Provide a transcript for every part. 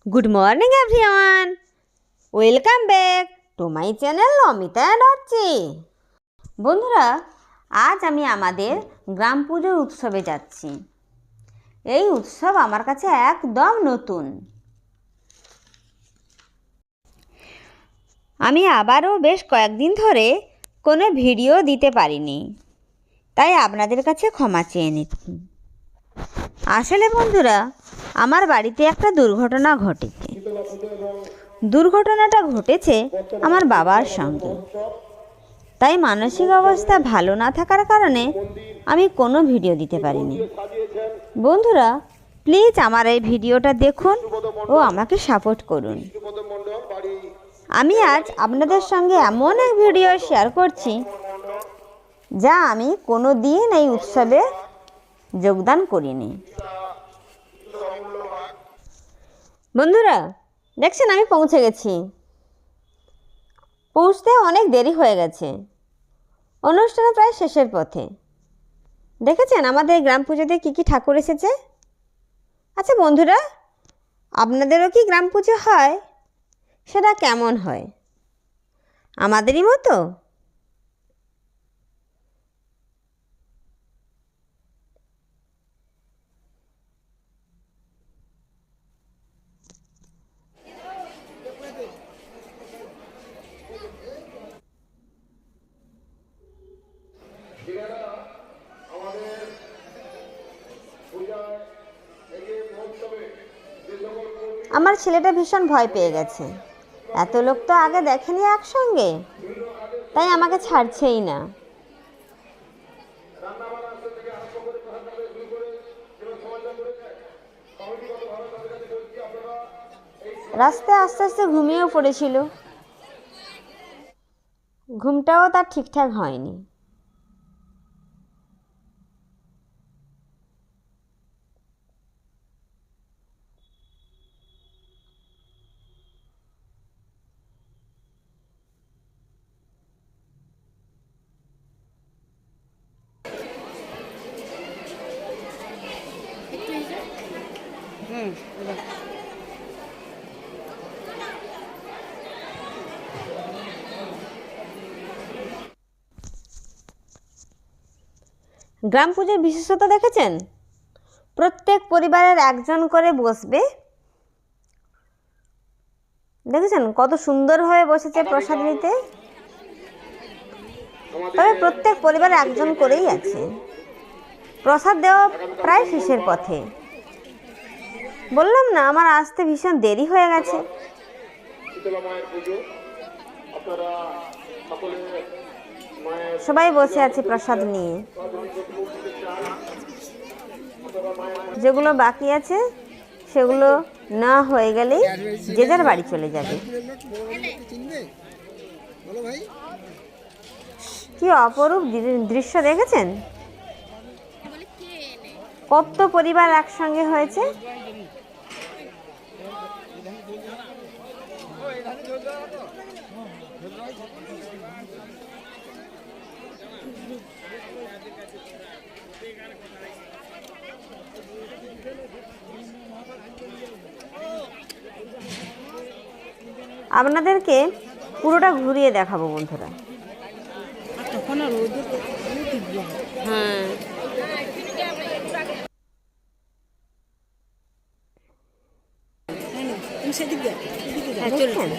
Good morning everyone, welcome back to my channel Amita and Archi. বন্ধুরা, আজ আমি আমাদের গ্রাম পুজোর উৎসবে যাচ্ছি। এই উৎসব আমার কাছে একদম নতুন। আমি আবারও বেশ কয়েকদিন ধরে কোনো ভিডিও দিতে পারিনি, তাই আপনাদের কাছে ক্ষমা চেয়ে নিচ্ছি। আসলে বন্ধুরা, আমার বাড়িতে একটা দুর্ঘটনা ঘটেছে। দুর্ঘটনাটা ঘটেছে আমার বাবার সঙ্গে, তাই মানসিক অবস্থা ভালো না থাকার কারণে আমি কোনো ভিডিও দিতে পারিনি। বন্ধুরা, প্লিজ আমার এই ভিডিওটা দেখুন ও আমাকে সাপোর্ট করুন। আমি আজ আপনাদের সঙ্গে এমন এক ভিডিও শেয়ার করছি যা আমি কোনো দিন এই উৎসবে যোগদান করিনি। বন্ধুরা, দেখছেন আমি পৌঁছে গেছি। পৌঁছতে অনেক দেরি হয়ে গেছে, অনুষ্ঠানে প্রায় শেষের পথে। দেখেছেন আমাদের গ্রাম পুজোতে কী কী ঠাকুর এসেছে? আচ্ছা বন্ধুরা, আপনাদেরও কি গ্রাম পুজো হয়? সেটা কেমন হয়? আমাদেরই মতো? আমার ছেলেটা ভীষণ ভয় পেয়ে গেছে। এত লোক তো আগে দেখেনি একসঙ্গে, তাই আমাকে ছাড়ছেই না। রাস্তায় আস্তে আস্তে ঘুমিয়েও পড়েছিল। ঘুমটাও তার ঠিকঠাক হয়নি। গ্রাম পুজোর বিশেষতা দেখেছেন? প্রত্যেক পরিবারের একজন করে বসবে। দেখেছেন কত সুন্দরভাবে বসেছে প্রসাদ নিতে। তবে প্রত্যেক পরিবারে একজন করেই আছে। প্রসাদ দেওয়া প্রায় শেষের পথে। বললাম না, আমার আসতে ভীষণ দেরি হয়ে গেছে। সবাই বসে আছে প্রসাদ নিয়ে। যেগুলো বাকি আছে সেগুলো না হয়ে গেলেই যে যার বাড়ি চলে যাবে। কি অপরূপ দৃশ্য দেখেছেন? কত পরিবার একসঙ্গে হয়েছে। আপনাদেরকে পুরোটা ঘুরিয়ে দেখাবো বন্ধুরা। হ্যাঁ, চলছেন।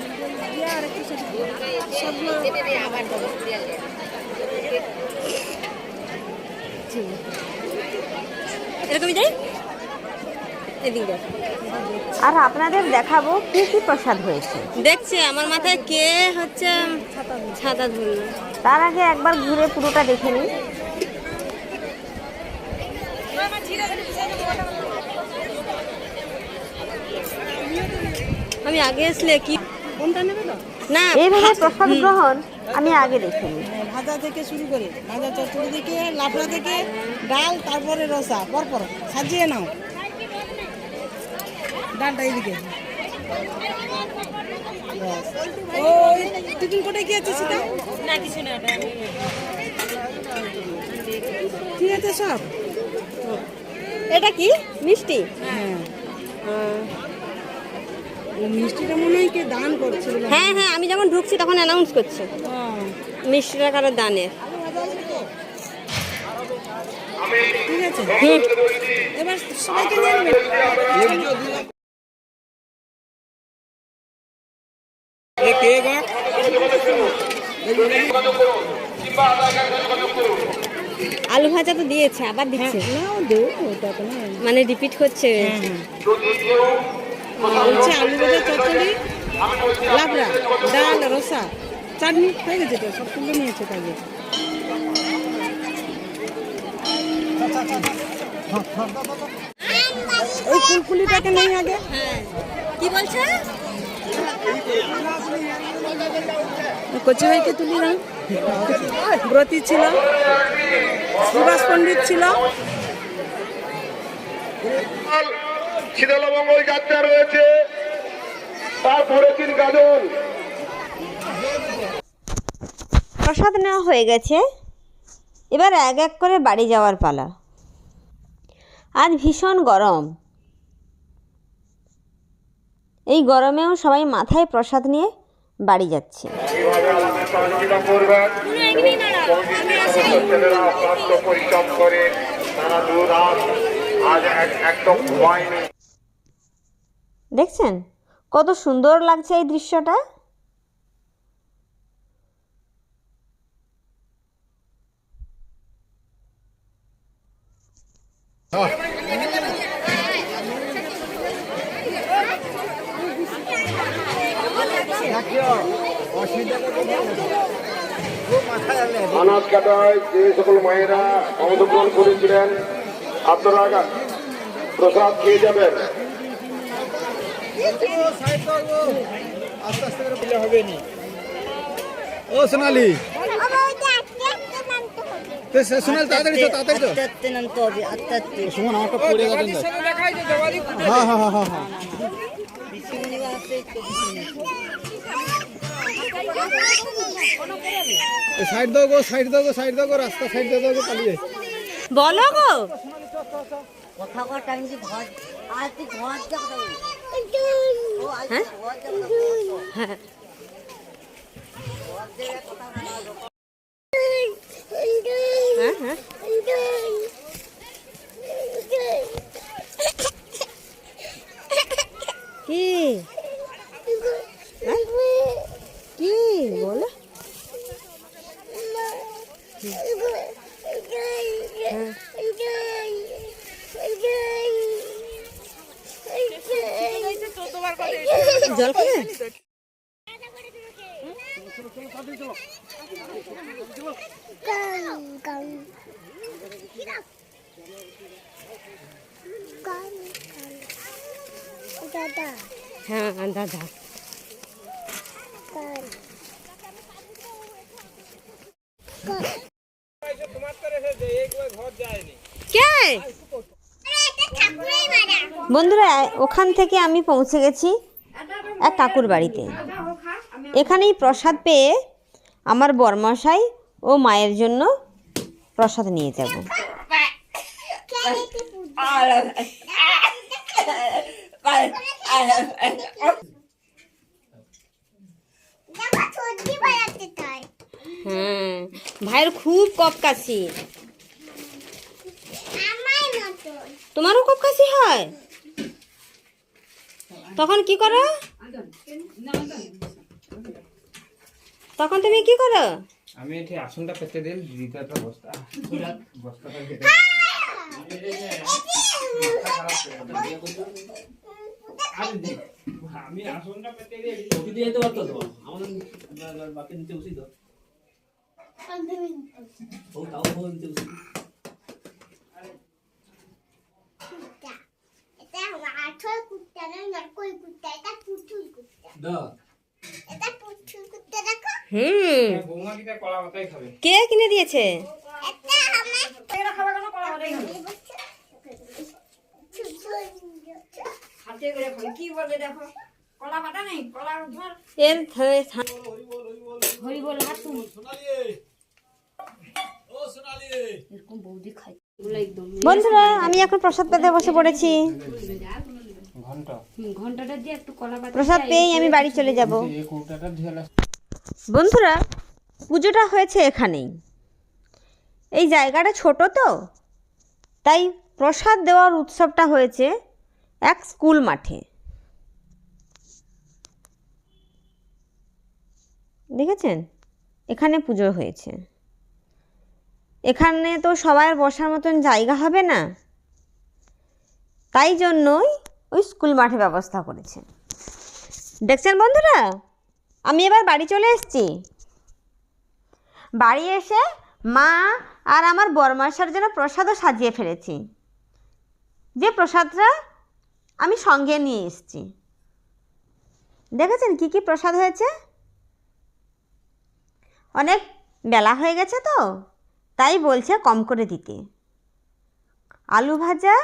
আর আপনাদের দেখাবো কি কি প্রসাদ হয়েছে। দেখছে আমার মাথায় কে হচ্ছে ছাতা ধরলো। তার আগে একবার ঘুরে পুরোটা দেখে নিন। আমি আগে আসলে কি কোনটা নেবে তো না, এইভাবে প্রসাদ গ্রহণ আমি আগে দেখিনি। ভাজা থেকে শুরু করে ভাজা চচ্চড়ি থেকে লাফড়া থেকে ডাল, তারপরে রসা পরপর সাজিয়ে নাও। ডালটা এইদিকে। ওই টিফিন কোটায় কি আছে সেটা? না কিছু না, ঠিক আছে সব। এটা কি মিষ্টি? হ্যাঁ, ও মিষ্টিটা মনে হয় কে দান করছে বলে। হ্যাঁ হ্যাঁ, আমি যখন ঢুকছি তখন অ্যানাউন্স করছে হ্যাঁ, মিষ্টিটা কারোর দানের। ঠিক আছে, এবার সবাইকে জানবে। আলু ভাজা তো দিয়েছে, আবার দিচ্ছে, নাও দেও, ওটা তো না। মানে রিপিট করছে। বলছে আলু ভাজা, চচ্চড়ি, লাবড়া, ডাল, রসা, চাটনি হয়ে গেছে তো, সব তুলে নিয়েছে তাকে। ওই ফুলফুলিটাকে নেই আগে। হ্যাঁ, কি বলছে? কচি ভাইকে তুলি না, ব্রতী ছিল, সুভাষ পণ্ডিত ছিল। শীতলমঙ্গল যাত্রা রয়েছে, তারপরে দিন গাজন। প্রসাদ নেওয়া হয়ে গেছে, এবার এক এক করে বাড়ি যাওয়ার পালা। আজ ভীষণ গরম, এই গরমেও সবাই মাথায় প্রসাদ নিয়ে বাড়ি যাচ্ছে। কিভাবে আমাদের সহযোগিতা করবেন? ছেলেরা অক্লান্ত পরিশ্রম করে তারা দুরাত আজ একদম ঘুমায়নি। দেখছেন কত সুন্দর লাগছে এই দৃশ্যটা। আনাজ কাটায় যে সকল মায়েরা অংশগ্রহণ করেছিলেন, আপনারা প্রসাদ খেয়ে যাবেন। ও সোনালি, সোনালি তাড়াতাড়ি তো, তাড়াতাড়ি তো। সুমন আমারটা পড়ে গেছেন। হ্যাঁ হ্যাঁ হ্যাঁ হ্যাঁ। সাইড দাও গো, সাইড দাও গো, সাইড দাও গো, রাস্তা সাইড দাও গো, পালিয়ে। বলো গো। হ্যাঁ হ্যাঁ, হ্যাঁ হ্যাঁ, কি হ্যাঁ? কি বলো? জল খাবে? হ্যাঁ দাদা। কে? বন্ধুরা ওখান থেকে আমি পৌঁছে গেছি এক কাকুর বাড়িতে। এখানেই প্রসাদ পেয়ে আমার বরমশাই ও মায়ের জন্য প্রসাদ নিয়ে যাব। হ্যাঁ, ভাইয়ের খুব কফ কাশি। তোমারও কফ কাশি হয়? তখন কি করো? তখন তুমি কি করো? আমি এটি আসনটা পেতে দিল দিতে একটা বস্তা বস্তাটা কেটে আমি আসনটা পেতে দিয়ে ওকে দিয়ে যেতে পারতো তো আমাদের বাকি নিতে বসি তো ও তাও ও নিতে বসি এটা আঠা কুত্তা না কই কুত্তা, এটা পুতুল কুত্তা। দা এটা পুতুল কুত্তা দেখো। বৌমা কিটা কলা পাতাই খাবে। কে কিনে দিয়েছে? এটা আমার এটা খাবার জন্য কলা বাটাই খাবে। হাতে করে খাবে, কি বলে দেখো, কলা বাটা নেই, কলা ধর এর হরি বল হাত তুমি। বন্ধুরা আমি এখন প্রসাদ পেতে বসে পড়েছি। ঘন্টাটা দিয়ে একটু কলা পাতা প্রসাদ পেয়েই আমি বাড়ি চলে যাব। বন্ধুরা, পুজোটা হয়েছে এখানেই। এই জায়গাটা ছোট তো, তাই প্রসাদ দেওয়ার উৎসবটা হয়েছে এক স্কুল মাঠে। দেখেছেন, এখানে পুজো হয়েছে। এখানে তো সবার বসার মতন জায়গা হবে না, তাই জন্যই ওই স্কুল মাঠে ব্যবস্থা করেছে। দেখছেন বন্ধুরা, আমি এবার বাড়ি চলে এসেছি। বাড়ি এসে মা আর আমার বরমাসার জন্য প্রসাদও সাজিয়ে ফেলেছি, যে প্রসাদটা আমি সঙ্গে নিয়ে এসেছি। দেখেছেন কি কি প্রসাদ হয়েছে? অনেক বেলা হয়ে গেছে তো, তাই বলছে কম করে দিতে। আলু ভাজা,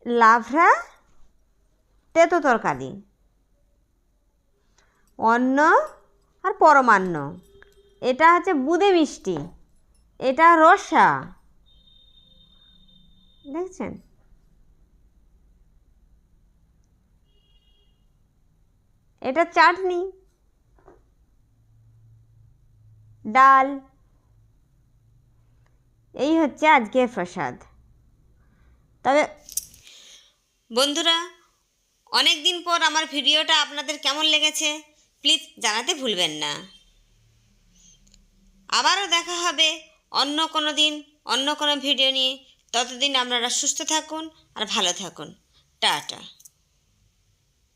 লাভরা, তেতো তরকারি, অন্ন আর পরমান্ন। এটা হচ্ছে বুঁদে মিষ্টি, এটা রসা। দেখছেন, এটা চাটনি, ডাল। এই হচ্ছে আজকের প্রসাদ। তবে বন্ধুরা, অনেক দিন পর আমার ভিডিওটা আপনাদের কেমন লেগেছে প্লিজ জানাতে ভুলবেন না। আবারও দেখা হবে অন্য কোনো দিন অন্য কোনো ভিডিও নিয়ে। ততদিন আপনারা সুস্থ থাকুন আর ভালো থাকুন। টাটা।